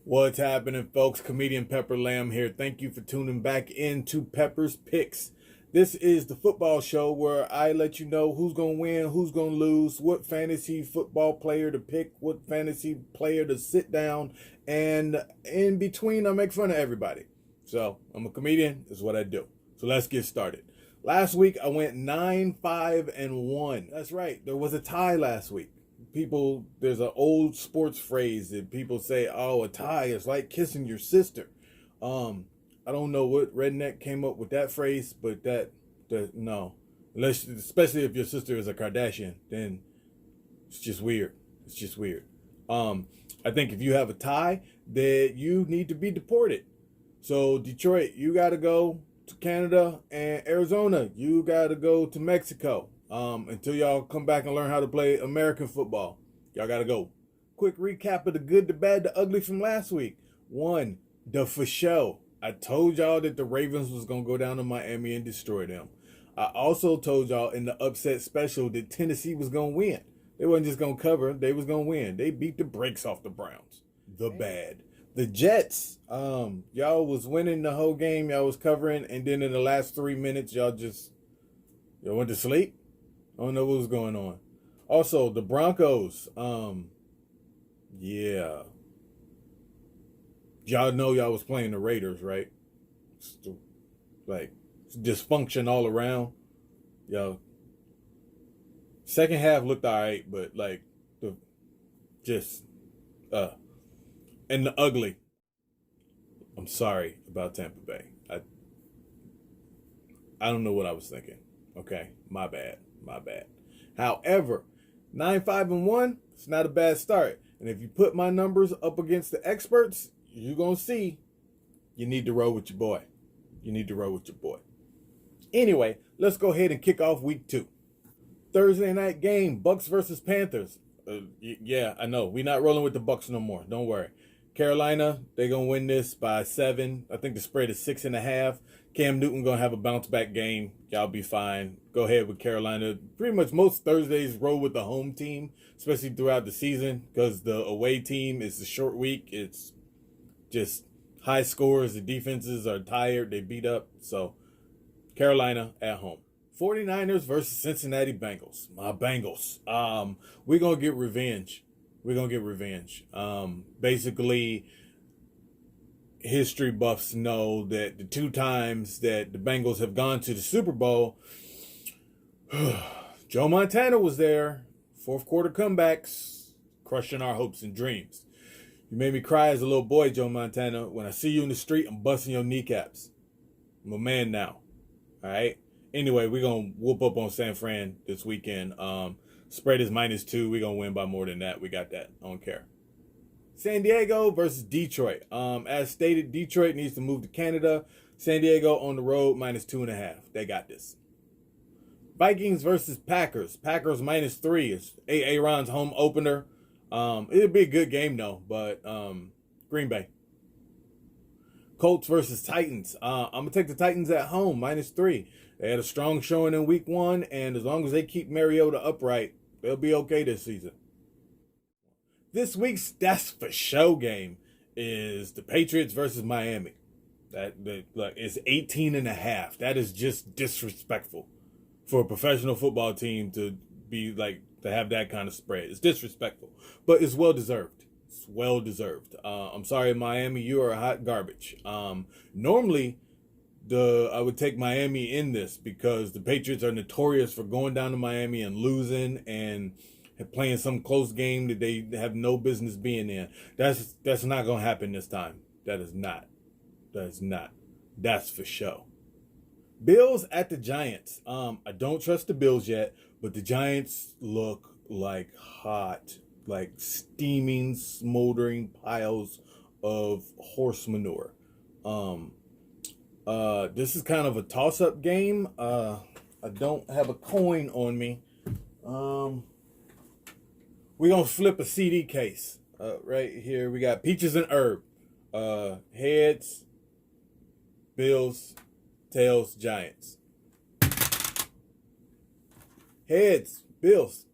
What's happening, folks? Comedian Pepper Lamb here. Thank you for tuning back into Pepper's Picks. This is the football show where I let you know who's going to win, who's going to lose, what fantasy football player to pick, what fantasy player to sit down, and in between, I make fun of everybody. So, I'm a comedian. That's what I do. So, let's get started. Last week, I went 9-5-1. That's right. There was a tie last week. There's an old sports phrase that people say, oh, a tie is like kissing your sister. I don't know what redneck came up with that phrase, but no. Especially if your sister is a Kardashian, then it's just weird. It's just weird. I think if you have a tie, that you need to be deported. So Detroit, you got to go to Canada, and Arizona, you got to go to Mexico. Until y'all come back and learn how to play American football. Y'all got to go. Quick recap of the good, the bad, the ugly from last week. 1, the for show. I told y'all that the Ravens was going to go down to Miami and destroy them. I also told y'all in the upset special that Tennessee was going to win. They wasn't just going to cover. They was going to win. They beat the brakes off the Browns. The bad. The Jets, y'all was winning the whole game. Y'all was covering. And then in the last 3 minutes, y'all went to sleep. I don't know what was going on. Also, the Broncos, yeah. Y'all know y'all was playing the Raiders, right? It's dysfunction all around. Yo, second half looked all right, but and the ugly. I'm sorry about Tampa Bay. I don't know what I was thinking. Okay, my bad. However, 9-5-1, it's not a bad start. And if you put my numbers up against the experts, you're going to see you need to roll with your boy. Anyway, let's go ahead and kick off week 2. Thursday night game, Bucs versus Panthers. Yeah, I know. We're not rolling with the Bucs no more. Don't worry. Carolina, they're going to win this by 7. I think the spread is 6.5. Cam Newton going to have a bounce-back game. Y'all be fine. Go ahead with Carolina. Pretty much most Thursdays roll with the home team, especially throughout the season, because the away team is a short week. It's just high scores. The defenses are tired. They beat up. So, Carolina at home. 49ers versus Cincinnati Bengals. My Bengals. We're going to get revenge. Basically, history buffs know that the 2 times that the Bengals have gone to the Super Bowl, Joe Montana was there. 4th quarter comebacks, crushing our hopes and dreams. You made me cry as a little boy, Joe Montana. When I see you in the street, I'm busting your kneecaps. I'm a man now. All right? Anyway, we're going to whoop up on San Fran this weekend. Spread is -2. We're going to win by more than that. We got that. I don't care. San Diego versus Detroit. As stated, Detroit needs to move to Canada. San Diego on the road, -2.5. They got this. Vikings versus Packers. Packers -3. It's Aaron's home opener. It'll be a good game, though, but Green Bay. Colts versus Titans. I'm going to take the Titans at home, -3. They had a strong showing in week 1, and as long as they keep Mariota upright, they'll be okay this season. This week's That's for Show game is the Patriots versus Miami. It's 18.5. That is just disrespectful for a professional football team to have that kind of spread. It's disrespectful, but it's well deserved. I'm sorry, Miami, you are hot garbage. Normally, I would take Miami in this because the Patriots are notorious for going down to Miami and losing and playing some close game that they have no business being in. That's not going to happen this time. That is not. That's for show. Bills at the Giants. I don't trust the Bills yet, but the Giants look like hot, like steaming, smoldering piles of horse manure. This is kind of a toss-up game. I don't have a coin on me. We're going to flip a CD case. Right here, we got Peaches and Herb. Heads, Bills, tails, Giants. Heads, Bills.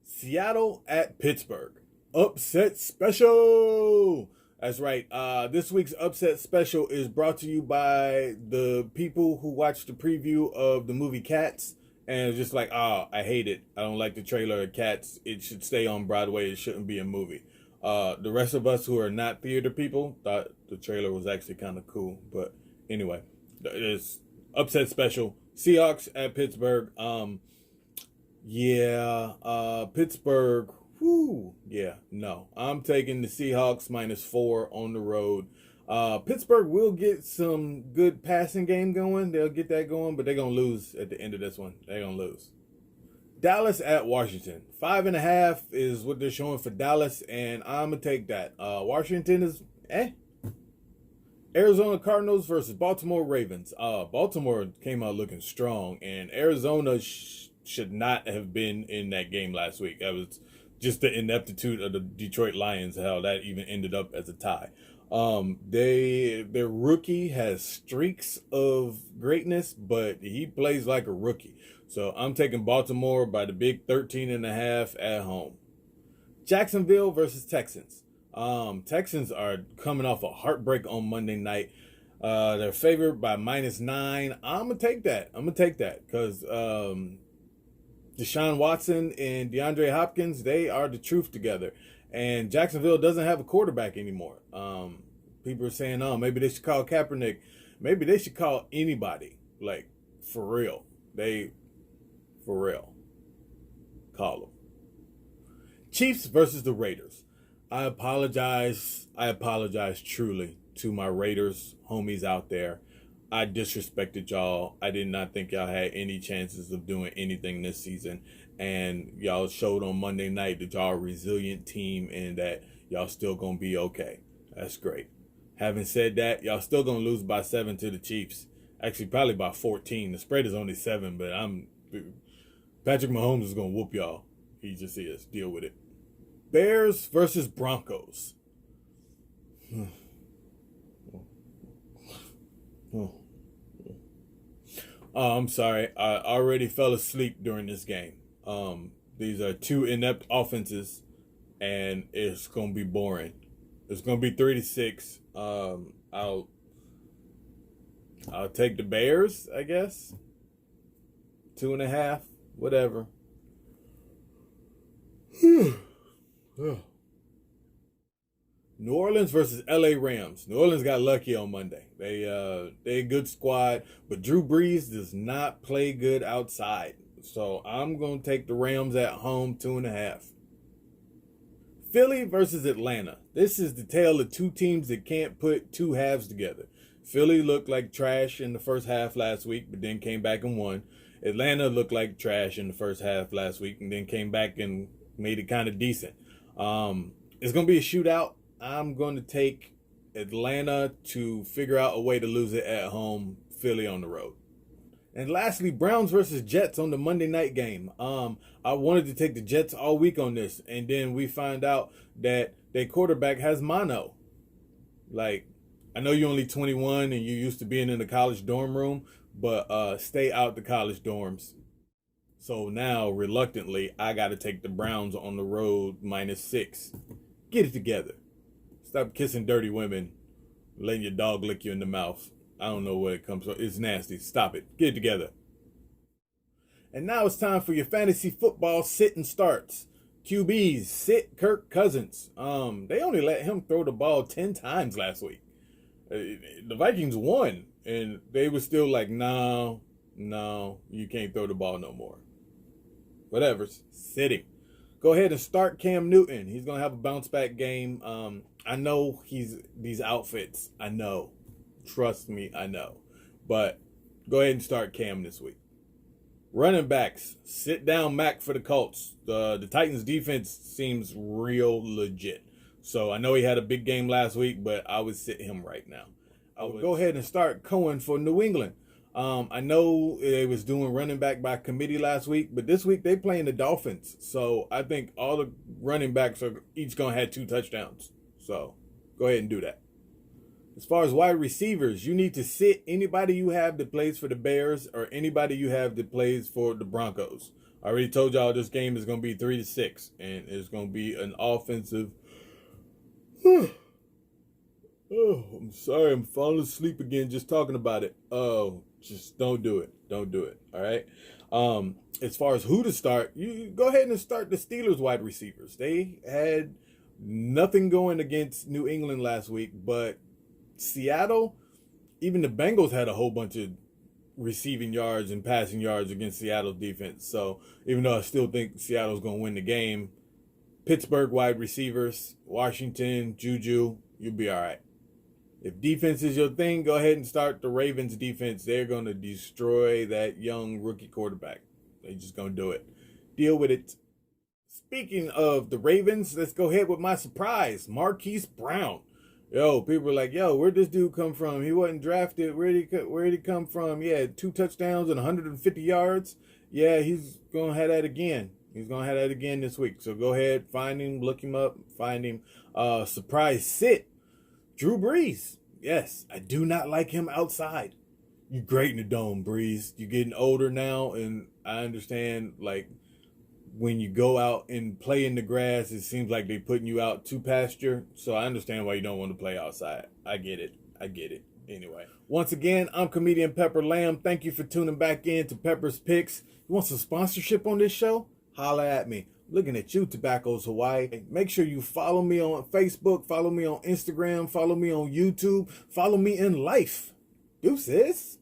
Seattle at Pittsburgh. Upset special. That's right. This week's upset special is brought to you by the people who watched the preview of the movie Cats and it's just like, oh, I hate it. I don't like the trailer of Cats. It should stay on Broadway. It shouldn't be a movie. The rest of us who are not theater people thought the trailer was actually kind of cool. But anyway, it's upset special. Seahawks at Pittsburgh. Pittsburgh. Whoo, yeah, no. I'm taking the Seahawks -4 on the road. Pittsburgh will get some good passing game going. They'll get that going, but they're going to lose at the end of this one. They're going to lose. Dallas at Washington. 5.5 is what they're showing for Dallas, and I'm going to take that. Washington is, Arizona Cardinals versus Baltimore Ravens. Baltimore came out looking strong, and Arizona should not have been in that game last week. That was just the ineptitude of the Detroit Lions, how that even ended up as a tie. Their rookie has streaks of greatness, but he plays like a rookie. So I'm taking Baltimore by the big 13.5 at home. Jacksonville versus Texans. Texans are coming off a heartbreak on Monday night. They're favored by -9. I'm gonna take that. Because Deshaun Watson and DeAndre Hopkins, they are the truth together. And Jacksonville doesn't have a quarterback anymore. People are saying, oh, maybe they should call Kaepernick. Maybe they should call anybody. Like, for real. Call them. Chiefs versus the Raiders. I apologize truly to my Raiders homies out there. I disrespected y'all. I did not think y'all had any chances of doing anything this season. And y'all showed on Monday night that y'all are a resilient team and that y'all still going to be okay. That's great. Having said that, y'all still going to lose by 7 to the Chiefs. Actually, probably by 14. The spread is only 7, but Patrick Mahomes is going to whoop y'all. He just is. Deal with it. Bears versus Broncos. I'm sorry. I already fell asleep during this game. These are two inept offenses, and it's going to be boring. It's going to be 3-6. I'll take the Bears, I guess. 2.5, whatever. New Orleans versus LA Rams. New Orleans got lucky on Monday. They a good squad, but Drew Brees does not play good outside. So I'm going to take the Rams at home 2.5. Philly versus Atlanta. This is the tale of two teams that can't put two halves together. Philly looked like trash in the first half last week, but then came back and won. Atlanta looked like trash in the first half last week and then came back and made it kind of decent. It's going to be a shootout. I'm going to take Atlanta to figure out a way to lose it at home, Philly on the road. And lastly, Browns versus Jets on the Monday night game. I wanted to take the Jets all week on this, and then we find out that their quarterback has mono. Like, I know you're only 21 and you're used to being in the college dorm room, but stay out the college dorms. So now, reluctantly, I got to take the Browns on the road -6. Get it together. Stop kissing dirty women, letting your dog lick you in the mouth. I don't know where it comes from. It's nasty. Stop it. Get it together. And now it's time for your fantasy football sit and starts. QBs, sit Kirk Cousins. They only let him throw the ball 10 times last week. The Vikings won, and they were still like, no, you can't throw the ball no more. Whatever. Sit him. Go ahead and start Cam Newton. He's going to have a bounce back game. I know these outfits. I know. Trust me, I know. But go ahead and start Cam this week. Running backs. Sit down Mac for the Colts. The Titans defense seems real legit. So I know he had a big game last week, but I would sit him right now. I would go ahead and start Cohen for New England. I know they was doing running back by committee last week, but this week they playing the Dolphins. So I think all the running backs are each going to have 2 touchdowns. So go ahead and do that. As far as wide receivers, you need to sit anybody you have that plays for the Bears or anybody you have that plays for the Broncos. I already told y'all this game is going to be 3-6, and it's going to be an offensive Oh, I'm sorry. I'm falling asleep again just talking about it. Oh, just don't do it. Don't do it. All right. As far as who to start, you go ahead and start the Steelers wide receivers. They had nothing going against New England last week, but Seattle, even the Bengals had a whole bunch of receiving yards and passing yards against Seattle's defense. So even though I still think Seattle's going to win the game, Pittsburgh wide receivers, Washington, Juju, you'll be all right. If defense is your thing, go ahead and start the Ravens defense. They're going to destroy that young rookie quarterback. They're just going to do it. Deal with it. Speaking of the Ravens, let's go ahead with my surprise, Marquise Brown. Yo, people are like, yo, where'd this dude come from? He wasn't drafted. Where'd he come from? Yeah, 2 touchdowns and 150 yards. Yeah, he's going to have that again. He's going to have that again this week. So go ahead, find him, look him up, find him. Surprise sit, Drew Brees. Yes, I do not like him outside. You great in the dome, Brees. You're getting older now, and I understand, like, when you go out and play in the grass, it seems like they're putting you out to pasture. So I understand why you don't want to play outside. I get it. Anyway, once again, I'm comedian Pepper Lamb. Thank you for tuning back in to Pepper's Picks. You want some sponsorship on this show? Holla at me. Looking at you, Tobacco's Hawaii. Make sure you follow me on Facebook, follow me on Instagram, follow me on YouTube, follow me in life. Deuces.